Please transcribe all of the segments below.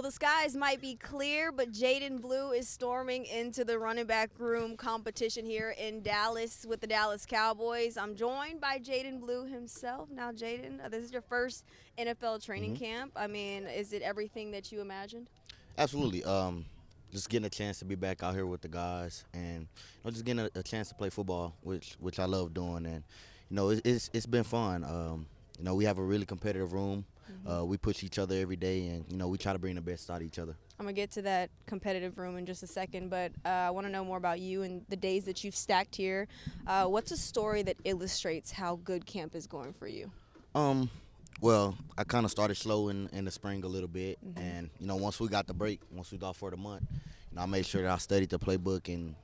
the skies might be clear, but Jaydon Blue is storming into the running back room competition here in Dallas with the Dallas Cowboys. I'm joined by Jaydon Blue himself. Now, Jaydon, this is your first NFL training camp. I mean, is it everything that you imagined? Absolutely. Just getting a chance to be back out here with the guys, and just getting a chance to play football, which I love doing, and it's been fun. We have a really competitive room. We push each other every day, and we try to bring the best out of each other. I'm going to get to that competitive room in just a second, but I want to know more about you and the days that you've stacked here. What's a story that illustrates how good camp is going for you? Well, I kind of started slow in the spring a little bit, and once we got the break, once we got for the month, I made sure that I studied the playbook and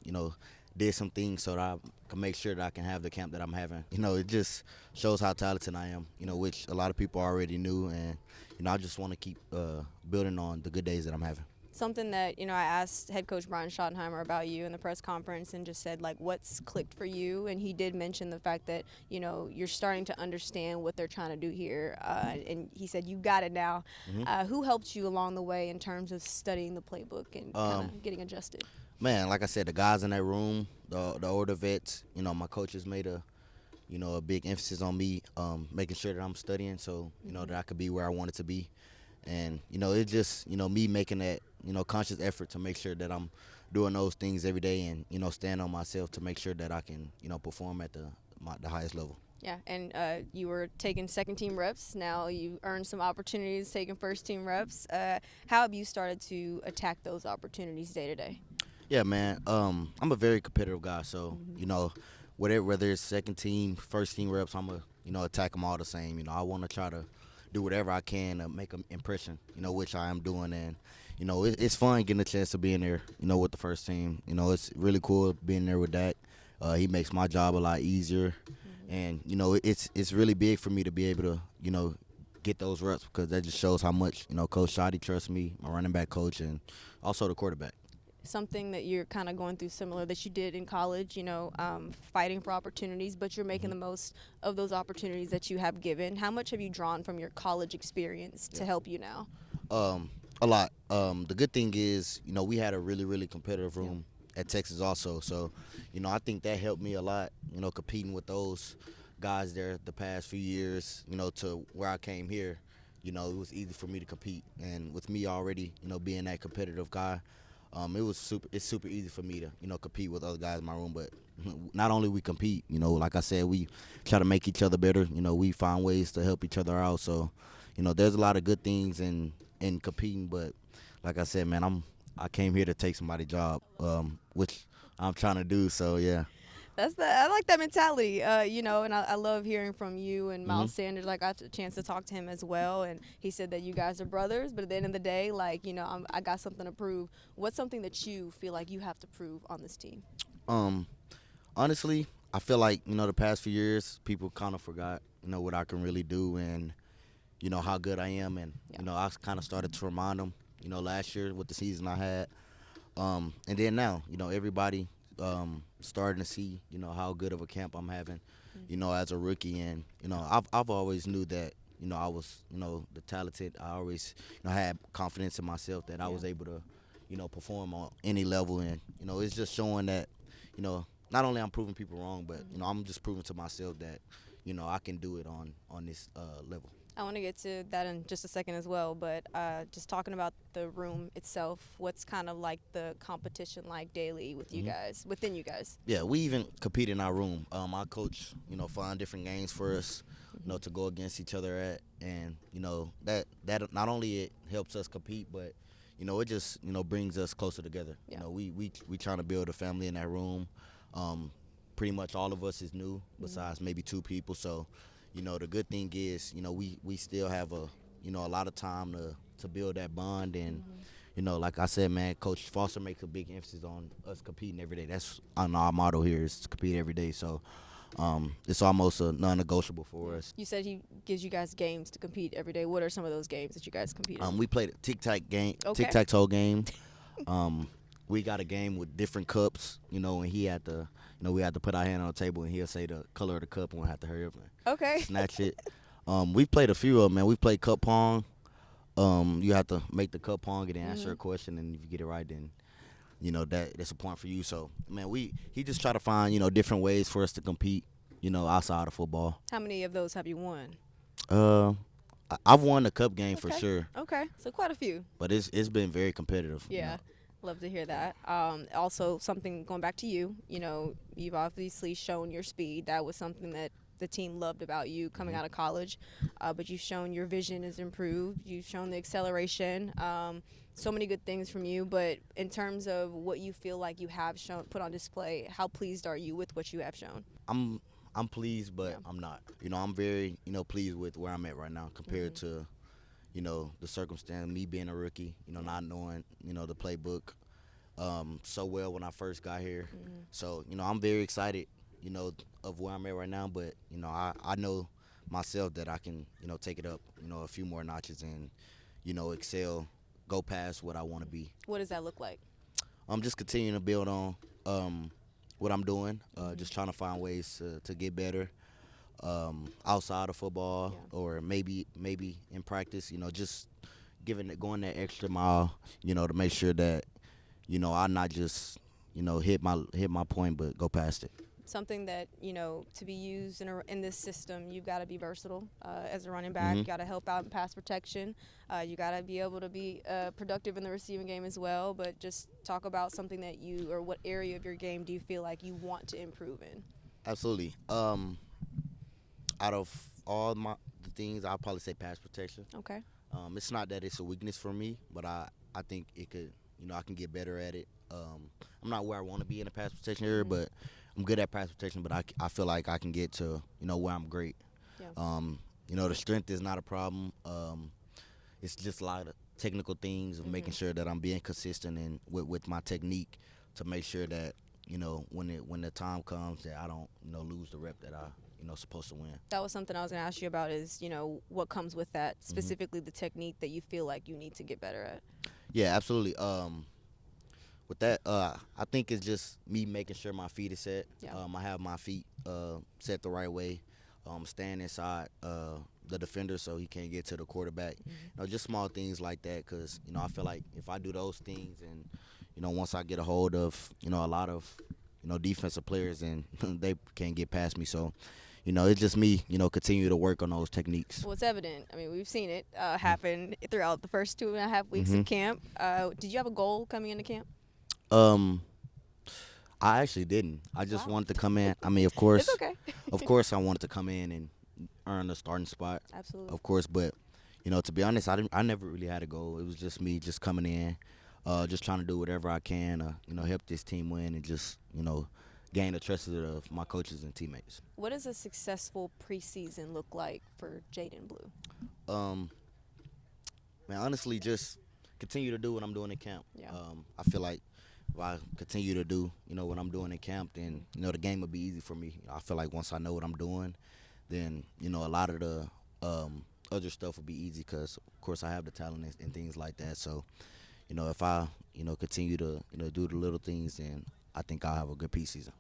did some things so that I can make sure that I can have the camp that I'm having. It just shows how talented I am, which a lot of people already knew, and I just want to keep building on the good days that I'm having. Something that, I asked head coach Brian Schottenheimer about you in the press conference and just said, like, what's clicked for you? And he did mention the fact that, you're starting to understand what they're trying to do here. And he said, you got it now. Who helped you along the way in terms of studying the playbook and kind of getting adjusted? Man, like I said, the guys in that room, the older vets, my coaches made a big emphasis on me making sure that I'm studying so, that I could be where I wanted to be. And, it's just, me making that, conscious effort to make sure that I'm doing those things every day and, stand on myself to make sure that I can, perform at the highest level. Yeah, and you were taking second-team reps. Now you earned some opportunities taking first-team reps. How have you started to attack those opportunities day to day? Yeah, man. I'm a very competitive guy, so, whether it's second team, first team reps, I'm going to attack them all the same. I want to try to do whatever I can to make an impression, which I am doing. And, it's fun getting a chance to be in there, with the first team. It's really cool being there with Dak. He makes my job a lot easier. And, it's really big for me to be able to, get those reps because that just shows how much, Coach Shoddy trusts me, my running back coach, and also the quarterback. Something that you're kind of going through similar that you did in college, fighting for opportunities, but you're making the most of those opportunities that you have given. How much have you drawn from your college experience to help you now? A lot. The good thing is, we had a really, really competitive room at Texas also. So, I think that helped me a lot, competing with those guys there the past few years, to where I came here. It was easy for me to compete. And with me already, being that competitive guy, it's super easy for me to, compete with other guys in my room. But not only we compete, like I said, we try to make each other better. We find ways to help each other out. So, there's a lot of good things in competing. But like I said, man, I came here to take somebody's job, which I'm trying to do. So, yeah. I like that mentality, and I love hearing from you and Miles Sanders. Like, I got a chance to talk to him as well, and he said that you guys are brothers, but at the end of the day, like, I got something to prove. What's something that you feel like you have to prove on this team? Honestly, I feel like, the past few years, people kind of forgot, what I can really do and, how good I am. And, I kind of started to remind them, last year with the season I had. And then now, everybody starting to see, how good of a camp I'm having, as a rookie. And, I've always knew that, I was, the talented. I always, had confidence in myself that I was able to, perform on any level. And, it's just showing that, not only I'm proving people wrong, but, I'm just proving to myself that, I can do it on this level. I want to get to that in just a second as well, but just talking about the room itself, what's kind of like the competition like daily with you guys, within you guys? Yeah, we even compete in our room. Our coach, find different games for us, to go against each other at, and that not only it helps us compete, but it just brings us closer together. Yeah. We trying to build a family in that room. Pretty much all of us is new, besides maybe two people. So. The good thing is, we still have a lot of time to build that bond. And, like I said, man, Coach Foster makes a big emphasis on us competing every day. That's on our motto here is to compete every day. So it's almost a non-negotiable for us. You said he gives you guys games to compete every day. What are some of those games that you guys compete in? We played a tic-tac-toe game. We got a game with different cups, and he had to, we had to put our hand on the table, and he'll say the color of the cup, and we'll have to hurry up and snatch it. We've played a few of them, man. We've played cup pong. You have to make the cup pong and then answer Mm-hmm. a question, and if you get it right, then that's a point for you. So man, he just try to find different ways for us to compete, outside of football. How many of those have you won? Uh, I've won the cup game for Okay. sure, Okay. So quite a few. but it's been very competitive. Yeah. Love to hear that. Also, something going back to you, you've obviously shown your speed. That was something that the team loved about you coming out of college. But you've shown your vision is improved. You've shown the acceleration. So many good things from you. But in terms of what you feel like you have shown, put on display, how pleased are you with what you have shown? I'm pleased, but I'm not. I'm very pleased with where I'm at right now compared to the circumstance, me being a rookie, not knowing, the playbook so well when I first got here. So, I'm very excited, of where I'm at right now. But, I know myself that I can, take it up, a few more notches and, excel, go past what I want to be. What does that look like? I'm just continuing to build on what I'm doing, just trying to find ways to get better. Outside of football or maybe in practice, just going that extra mile, to make sure that, I not just, hit my point, but go past it. Something that, to be used in this system, you've got to be versatile as a running back. You got to help out in pass protection. You got to be able to be productive in the receiving game as well. But just talk about something that or what area of your game do you feel like you want to improve in? Absolutely. Out of all the things, I'll probably say pass protection. Okay. It's not that it's a weakness for me, but I think it could, I can get better at it. I'm not where I want to be in the pass protection area, but I'm good at pass protection. But I feel like I can get to, where I'm great. Yeah. The strength is not a problem. It's just a lot of technical things of making sure that I'm being consistent and with my technique to make sure that, when the time comes that I don't, lose the rep that I, supposed to win. That was something I was going to ask you about is, what comes with that, specifically the technique that you feel like you need to get better at. Yeah, absolutely. With that, I think it's just me making sure my feet are set. Yeah. I have my feet set the right way. Staying inside the defender so he can't get to the quarterback. Just small things like that because, I feel like if I do those things and, once I get a hold of, a lot of, defensive players and they can't get past me. So, it's just me, continue to work on those techniques. Well, it's evident. I mean, we've seen it happen throughout the first 2.5 weeks of camp. Did you have a goal coming into camp? I actually didn't. I just wanted to come in. I mean, of course. It's okay. Of course, I wanted to come in and earn the starting spot. Absolutely. Of course, but to be honest, I never really had a goal. It was just me just coming in, just trying to do whatever I can, help this team win and just, gain the trust of my coaches and teammates. What does a successful preseason look like for Jaydon Blue? Man, honestly, just continue to do what I'm doing in camp. Yeah. I feel like if I continue to do, what I'm doing in camp, then, the game will be easy for me. I feel like once I know what I'm doing, then, a lot of the other stuff will be easy because, of course, I have the talent and things like that. So, if I, continue to, do the little things, then I think I'll have a good preseason.